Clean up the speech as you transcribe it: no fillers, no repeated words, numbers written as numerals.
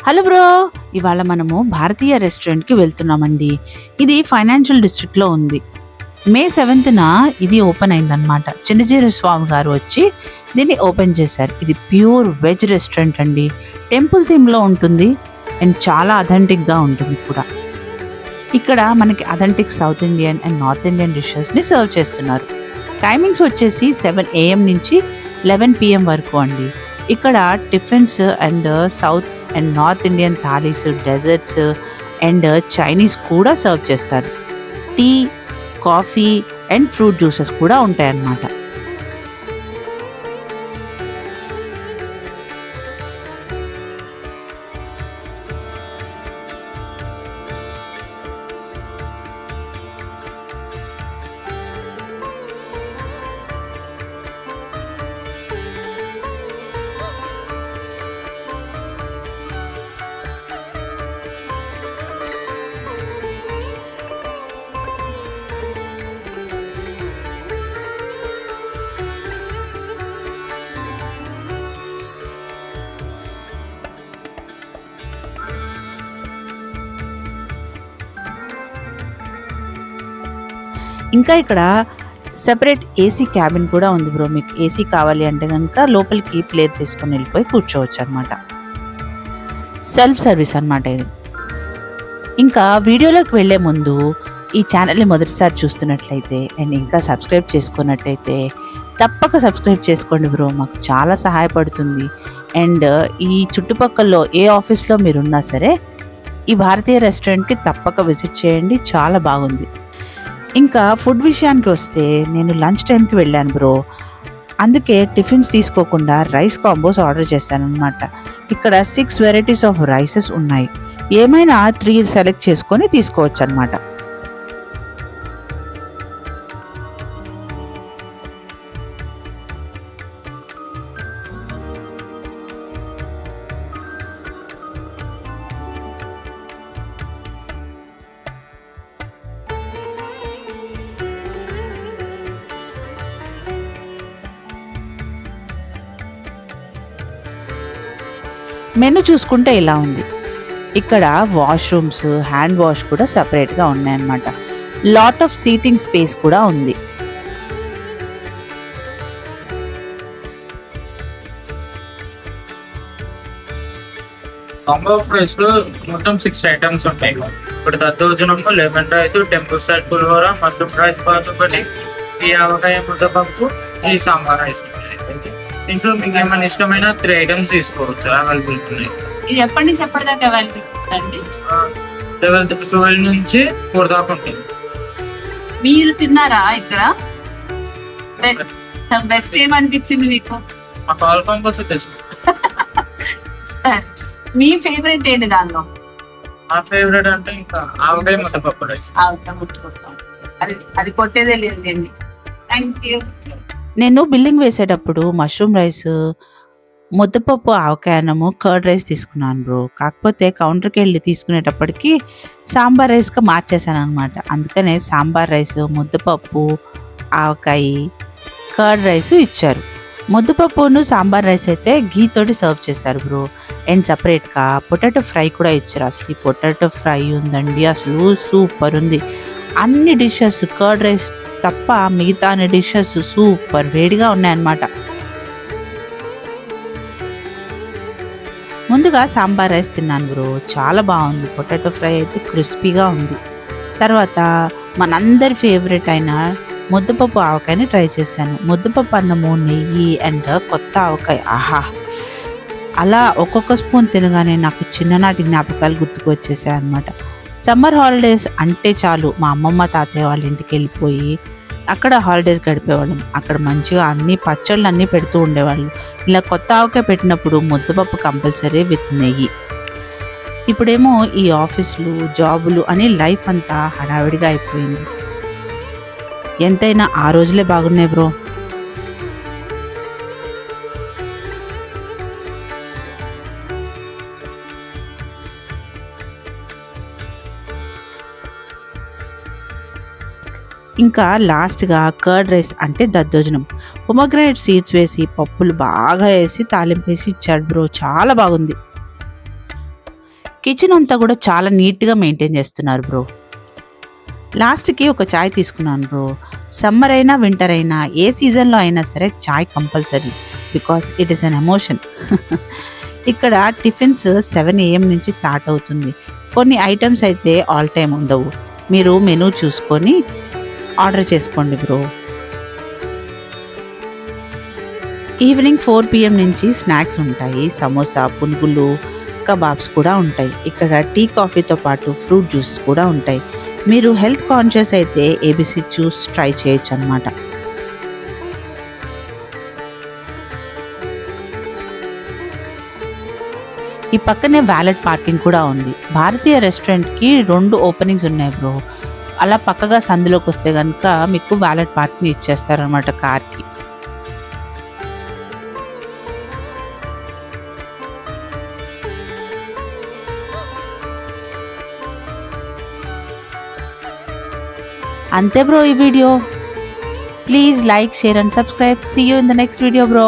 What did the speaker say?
Hello bro, ఇవాళ మనము భారతీయ రెస్టారెంట్కి వెళ్తున్నామండి. ఇది ఫైనాన్షియల్ డిస్ట్రిక్ట్లో ఉంది. మే 7న ఇది ఓపెన్ అయిందనమాట. చిన్నజీర స్వామి గారు వచ్చి దీన్ని ఓపెన్ చేశారు. ఇది ప్యూర్ వెజ్ రెస్టారెంట్ అండి. టెంపుల్ థీమ్లో ఉంటుంది అండ్ చాలా అథెంటిక్గా ఉంటుంది కూడా. ఇక్కడ మనకి authentic south Indian and north Indian డిషెస్ని సర్వ్ చేస్తున్నారు. టైమింగ్స్ వచ్చేసి 7 AM నుంచి 11 PM వరకు అండి. ఇక్కడ tiffins and south and north Indian thalis, desserts and Chinese కూడా సర్వ్ చేస్తారు. Tea, coffee and fruit juices కూడా ఉంటాయన్నమాట. ఇంకా ఇక్కడ సెపరేట్ ఏసీ క్యాబిన్ కూడా ఉంది బ్రో. మీకు ఏసీ కావాలి అంటే కనుక లోపలికి ప్లేట్ తీసుకొని వెళ్ళిపోయి కూర్చోవచ్చు అనమాట. సెల్ఫ్ సర్వీస్ అనమాట ఇది. ఇంకా వీడియోలోకి వెళ్ళే ముందు ఈ ఛానల్ని మొదటిసారి చూస్తున్నట్లయితే అండ్ ఇంకా సబ్స్క్రైబ్ చేసుకున్నట్టయితే తప్పక సబ్స్క్రైబ్ చేసుకోండి బ్రో. మాకు చాలా సహాయపడుతుంది. అండ్ ఈ చుట్టుపక్కల ఏ ఆఫీస్లో మీరున్నా సరే ఈ భారతీయ రెస్టారెంట్కి తప్పక విజిట్ చేయండి. చాలా బాగుంది. ఇంకా ఫుడ్ విషయానికి వస్తే నేను లంచ్ టైంకి వెళ్ళాను బ్రో. అందుకే టిఫిన్స్ తీసుకోకుండా రైస్ కాంబోస్ ఆర్డర్ చేశాను అనమాట. ఇక్కడ 6 వెరైటీస్ ఆఫ్ రైసెస్ ఉన్నాయి. ఏమైనా 3 సెలెక్ట్ చేసుకొని తీసుకోవచ్చు అనమాట. మెనూ చూసుకుంటే ఇలా ఉంది. ఇక్కడ వాష్రూమ్స్, హ్యాండ్ వాష్ కూడా సపరేట్గా ఉన్నాయన్నమాట. లాట్ ఆఫ్ సీటింగ్ స్పేస్ కూడా ఉంది. కాంబో ప్రైస్ లో మొత్తం 6 ఐటమ్స్ ఉంటాయి. ఇప్పుడు దద్దోజనము, లెమన్ రైస్, టెంపుల్ స్టైల్ పులిహోర, మష్రూమ్ రైస్ పాతొకటి, ఈ ఆవకాయ ముద్దపప్పు, ఈ సాంబార్ రైస్. ఇంట్లో మీకు ఏమైనా ఇష్టమైన 3 ఐటమ్స్ తీసుకోవచ్చు. అవైలబుల్ ఉన్నాయి. ఇది ఎప్పటి నుంచి ఎప్పటిదాకా అవైలబుల్ అండి? 12 నుంచి 4 దాకా ఉంటుంది. మీరు తిన్నారా ఇక్కడ? బెస్ట్ ఏమనిపించింది మీకు? మా కాల్ కాంబోస్ తెచ్చు. మీ ఫేవరెట్ ఏంటి దానిలో? మా ఫేవరెట్ అంటే ఇంకా ఆవకాయ ముద్దపప్పు రైస్. అది కొట్టేదే లేదండి. Thank you. నేను బిల్లింగ్ వేసేటప్పుడు మష్రూమ్ రైస్, ముద్దపప్పు, ఆవకాయ అన్నము, కర్డ్ రైస్ తీసుకున్నాను బ్రో. కాకపోతే కౌంటర్కి వెళ్ళి తీసుకునేటప్పటికి సాంబార్ రైస్గా మార్చేసాను అనమాట. అందుకనే సాంబార్ రైస్, ముద్దపప్పు, ఆవకాయ, కర్డ్ రైస్ ఇచ్చారు. ముద్దపప్పును సాంబార్ రైస్ అయితే ఘీతోటి సర్వ్ చేశారు బ్రో. అండ్ సపరేట్గా పొటాటో ఫ్రై కూడా ఇచ్చారు. అసలు ఈ పొటాటో ఫ్రై ఉందండి, అసలు సూపర్ ఉంది. అన్ని డిషెస్ కర్డ్ రైస్ తప్ప మిగతా అన్ని డిషెస్ సూపర్ వేడిగా ఉన్నాయన్నమాట. ముందుగా సాంబార్ రైస్ తిన్నాను బ్రో. చాలా బాగుంది. పొటాటో ఫ్రై అయితే క్రిస్పీగా ఉంది. తర్వాత మనందరి ఫేవరెట్ అయిన ముద్దపప్పు ఆవకాయని ట్రై చేశాను. ముద్దపప్పు అన్నము, నెయ్యి అండ్ కొత్త ఆవకాయ. ఆహా! అలా ఒక్కొక్క స్పూన్ తినగానే నాకు చిన్ననాటి జ్ఞాపకాలు గుర్తుకు వచ్చేసాయి అనమాట. సమ్మర్ హాలిడేస్ అంటే చాలు మా అమ్మమ్మ, తాతయ్య వాళ్ళ ఇంటికి వెళ్ళిపోయి అక్కడ హాలిడేస్ గడిపేవాళ్ళం. అక్కడ మంచిగా అన్ని పచ్చళ్ళు అన్నీ పెడుతూ ఉండేవాళ్ళు. ఇలా కొత్త ఆవకాయ పెట్టినప్పుడు ముద్దపప్పు కంపల్సరీ విత్ నెయ్యి. ఇప్పుడేమో ఈ ఆఫీసులు, జాబులు అని లైఫ్ అంతా హడావిడిగా అయిపోయింది. ఎంతైనా ఆ రోజులే బాగున్నాయి బ్రో. ఇంకా లాస్ట్గా కర్డ్ రైస్ అంటే దద్దోజనం, పొమగ్రానేట్ సీడ్స్ వేసి పప్పులు బాగా వేసి తాలింపు వేసి ఇచ్చాడు బ్రో. చాలా బాగుంది. కిచెన్ అంతా కూడా చాలా నీట్గా మెయింటైన్ చేస్తున్నారు బ్రో. లాస్ట్కి ఒక చాయ్ తీసుకున్నాను బ్రో. సమ్మర్ అయినా వింటర్ అయినా ఏ సీజన్లో అయినా సరే చాయ్ compulsory, because it is an emotion. ఇక్కడ టిఫిన్స్ 7 AM నుంచి స్టార్ట్ అవుతుంది. కొన్ని ఐటమ్స్ అయితే ఆల్ టైమ్ ఉండవు, మీరు మెనూ చూసుకొని ఆర్డర్ చేసుకోండి బ్రో. ఈవినింగ్ 4 PM నుంచి స్నాక్స్ ఉంటాయి. సమోసా, పునుగులు, కబాబ్స్ కూడా ఉంటాయి. ఇక్కడ టీ కాఫీతో పాటు ఫ్రూట్ జ్యూస్ కూడా ఉంటాయి. మీరు హెల్త్ కాన్షియస్ అయితే ఏబీసీ జ్యూస్ ట్రై చేయొచ్చు అన్నమాట. ఈ పక్కనే వ్యాలెట్ పార్కింగ్ కూడా ఉంది. భారతీయ రెస్టారెంట్కి 2 ఓపెనింగ్స్ ఉన్నాయి బ్రో. అలా పక్కగా సందులోకి వస్తే కనుక మీకు వ్యాలెట్ పార్కింగ్ ఇచ్చేస్తారనమాట కార్కి. అంతే బ్రో ఈ video. Please like, share and subscribe. See you in the next video bro.